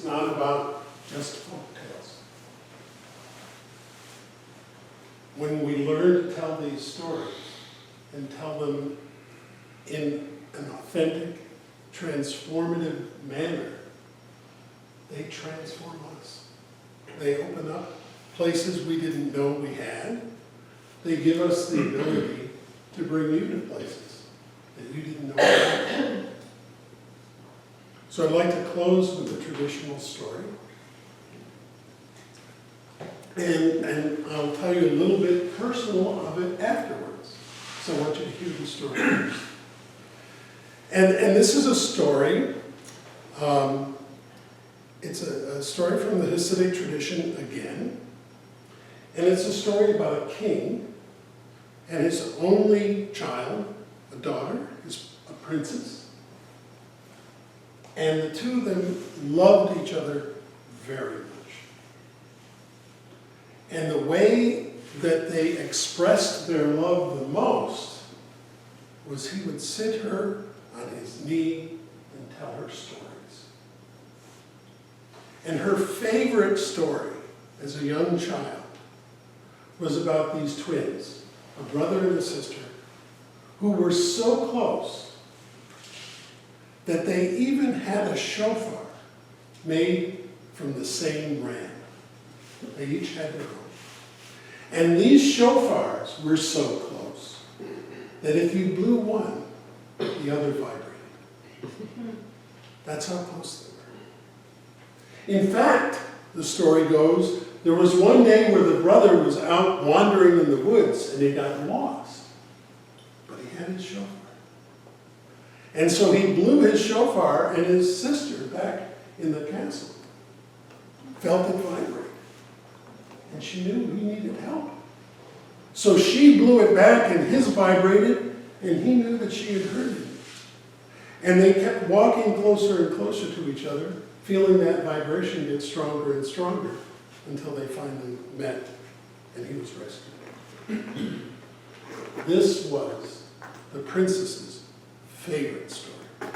is not about just folk tales. When we learn to tell these stories and tell them in an authentic, transformative manner, they transform us. They open up places we didn't know we had. They give us the ability to bring you to places that you didn't know we had. So I'd like to close with a traditional story. And I'll tell you a little bit personal of it afterwards. So I want you to hear the story first. And this is a story, it's a story from the Hasidic tradition again. And it's a story about a king and his only child, a daughter, a princess. And the two of them loved each other very much. And the way that they expressed their love the most was he would sit her on his knee and tell her stories. And her favorite story as a young child was about these twins, a brother and a sister, who were so close that they even had a shofar made from the same ram. They each had their own. And these shofars were so close that if you blew one, the other vibrated. That's how close they were. In fact, the story goes, there was one day where the brother was out wandering in the woods and he got lost. But he had his shofar. And so he blew his shofar, and his sister back in the castle felt it vibrate. And she knew he needed help. So she blew it back, and his vibrated, and he knew that she had heard him. And they kept walking closer and closer to each other, feeling that vibration get stronger and stronger, until they finally met, and he was rescued. This was the princess's favorite story.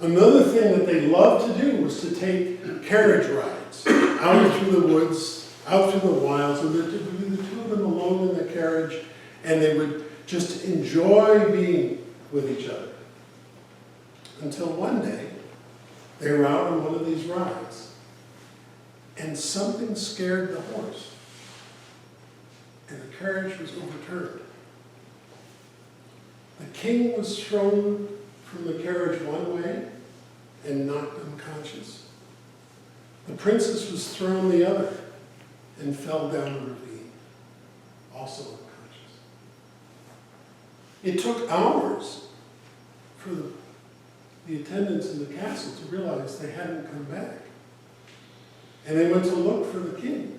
Another thing that they loved to do was to take carriage rides out through the woods, out through the wilds, and there would be the two of them alone in the carriage, and they would just enjoy being with each other. Until one day, they were out on one of these rides, and something scared the horse, and the carriage was overturned. The king was thrown from the carriage one way and knocked unconscious. The princess was thrown the other and fell down a ravine, also unconscious. It took hours for the attendants in the castle to realize they hadn't come back. And they went to look for the king.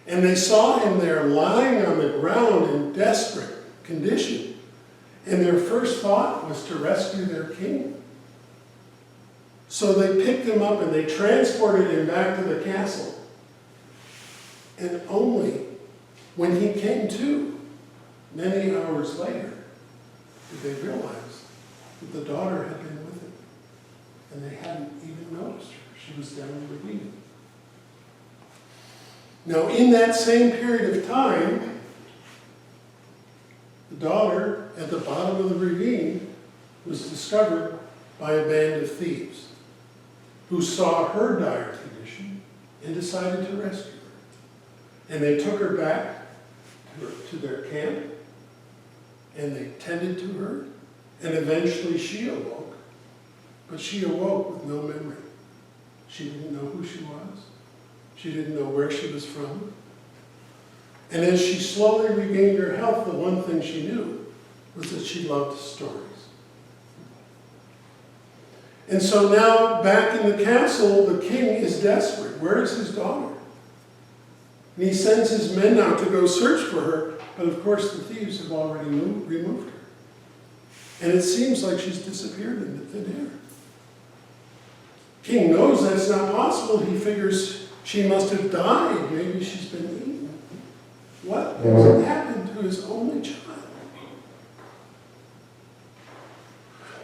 And they saw him there lying on the ground in desperate condition. And their first thought was to rescue their king. So they picked him up and they transported him back to the castle. And only when he came to, many hours later, did they realize that the daughter had been with him. And they hadn't even noticed her. She was down the ravine. Now, in that same period of time, the daughter at the bottom of the ravine was discovered by a band of thieves who saw her dire condition and decided to rescue her. And they took her back to their camp, and they tended to her, and eventually she awoke. But she awoke with no memory. She didn't know who she was. She didn't know where she was from. And as she slowly regained her health, the one thing she knew was that she loved stories. And so now, back in the castle, the king is desperate. Where is his daughter? And he sends his men out to go search for her, but of course the thieves have already removed her. And it seems like she's disappeared into thin air. King knows that's not possible. He figures she must have died. Maybe she's been eaten. What has happened to his only child?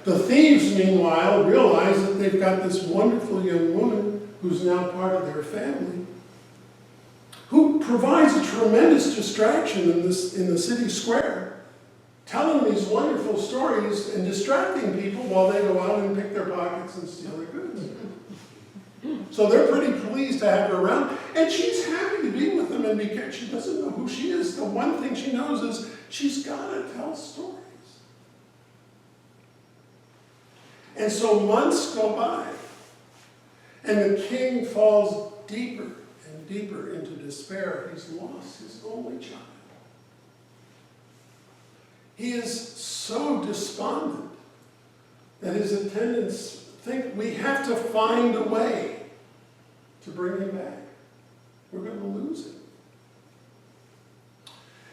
The thieves, meanwhile, realize that they've got this wonderful young woman who's now part of their family, who provides a tremendous distraction in the city square, telling these wonderful stories and distracting people while they go out and pick their pockets and steal their goods. So they're pretty pleased to have her around, and she's happy to be with them, and because she doesn't know who she is, the one thing she knows is she's got to tell stories. And so months go by, and the king falls deeper and deeper into despair. He's lost his only child. He is so despondent that his attendants think we have to find a way to bring him back. We're going to lose him.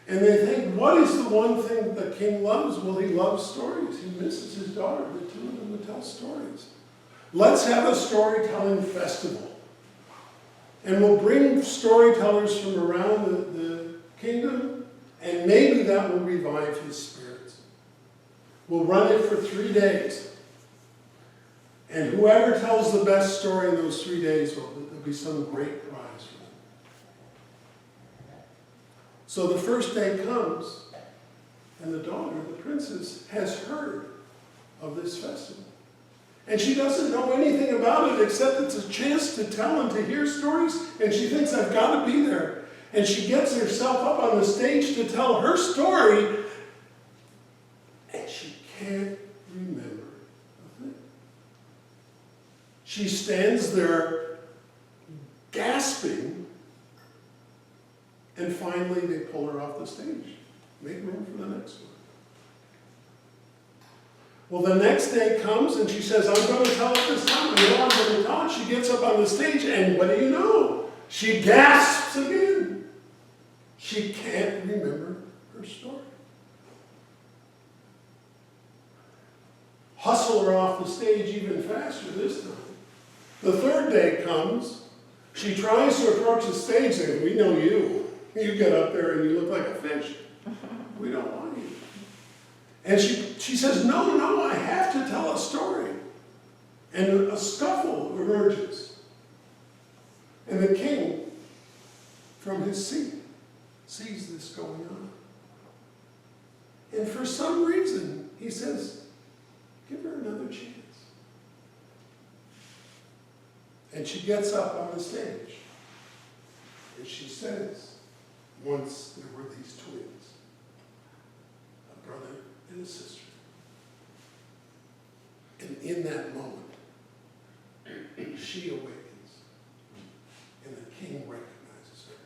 And they think, what is the one thing the king loves? Well, he loves stories. He misses his daughter. The two of them would tell stories. Let's have a storytelling festival. And we'll bring storytellers from around the kingdom, and maybe that will revive his spirits. We'll run it for 3 days. And whoever tells the best story in those 3 days, there'll be some great prize for them. So the first day comes, and the daughter, the princess, has heard of this festival. And she doesn't know anything about it except it's a chance to tell and to hear stories, and she thinks, I've got to be there. And she gets herself up on the stage to tell her story, and she can't remember a thing. She stands there gasping, and finally they pull her off the stage. Make room for the next one. Well, the next day comes, and she says, I'm going to tell it this time. I know I'm going to tell it. She gets up on the stage, and what do you know? She gasps again. She can't remember her story. Hustle her off the stage even faster this time. The third day comes. She tries to approach the stage, saying, we know you. You get up there and you look like a fish. We don't want you. And she says, no, I have to tell a story. And a scuffle emerges. And the king, from his seat, sees this going on. And for some reason, he says, give her another chance. And she gets up on the stage. And she says, once there were these twins, a brother and a sister. And in that moment, she awakens, and the king recognizes her,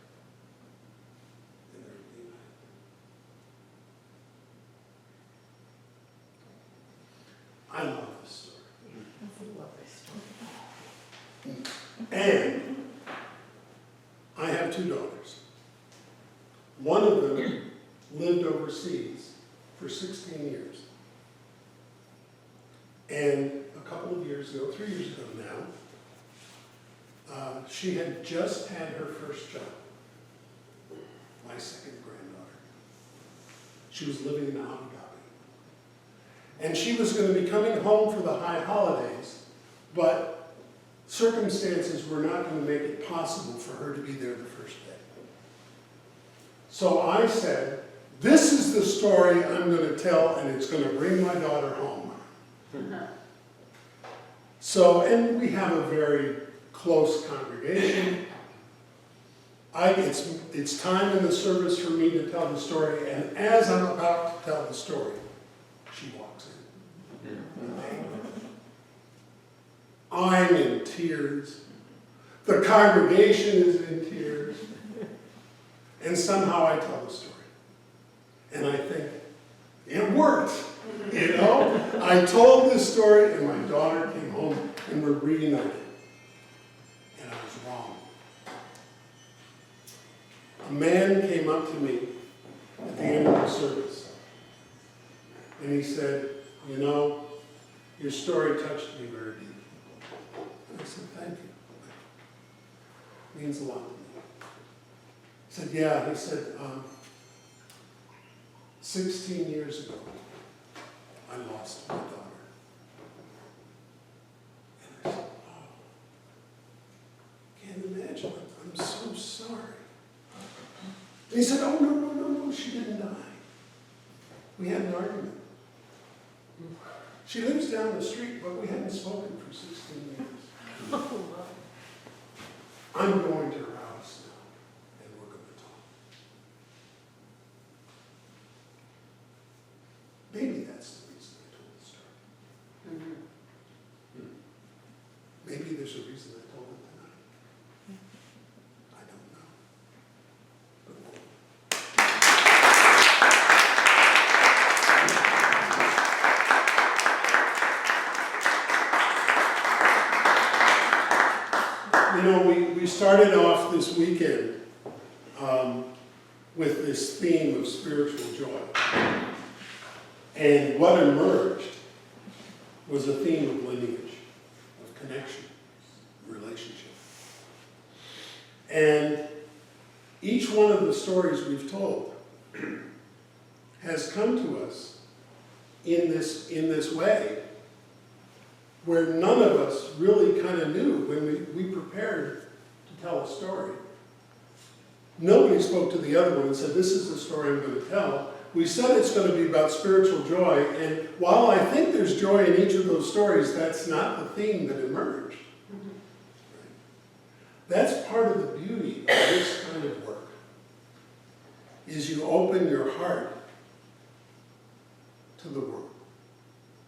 and they're reunited. I love this story. I love this story. And I have 2 daughters. One of them lived overseas for 16 years. And a couple of years ago, 3 years ago now, she had just had her first job, my second granddaughter. She was living in Abu Dhabi. And she was going to be coming home for the high holidays, but circumstances were not going to make it possible for her to be there the first day. So I said, this is the story I'm going to tell, and it's going to bring my daughter home. So, and we have a very close congregation. It's time in the service for me to tell the story, and as I'm about to tell the story, she walks in. I'm in tears. The congregation is in tears. And somehow I tell the story. And I think, it worked. You know? I told this story, and my daughter came home, and we're reunited. And I was wrong. A man came up to me at the end of the service. And he said, you know, your story touched me very deep. And I said, thank you. It means a lot to me. He said, yeah. He said, 16 years ago, I lost my daughter. sorry. And he said, oh, no, she didn't die. We had an argument. She lives down the street, but we hadn't spoken for 16 years. I'm going to her house now, and we're going to talk. Maybe that's the reason I told the story. Maybe there's a reason I told it tonight. I don't know. You know, we started off this weekend with this theme of spiritual joy. And what emerged was a theme of lineage, of connection, relationship. And each one of the stories we've told has come to us in this way, where none of us really kind of knew when we prepared to tell a story. Nobody spoke to the other one and said, this is the story I'm going to tell. We said it's going to be about spiritual joy, and while I think there's joy in each of those stories, that's not the theme that emerged. Right? That's part of the beauty of this kind of work, is you open your heart to the world,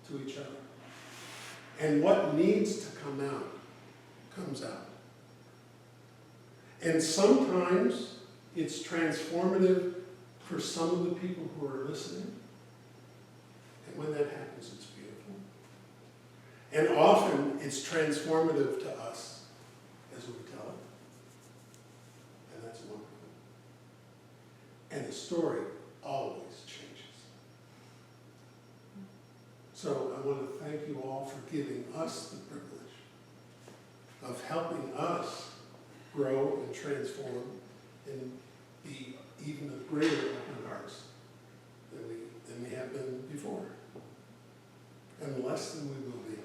to each other. And what needs to come out, comes out. And sometimes it's transformative for some of the people who are listening. And when that happens, it's beautiful. And often it's transformative to us as we tell it. And that's wonderful. And the story always changes. So I want to thank you all for giving us the privilege of helping us grow and transform and be even a greater open hearts than we have been before, and less than we will be.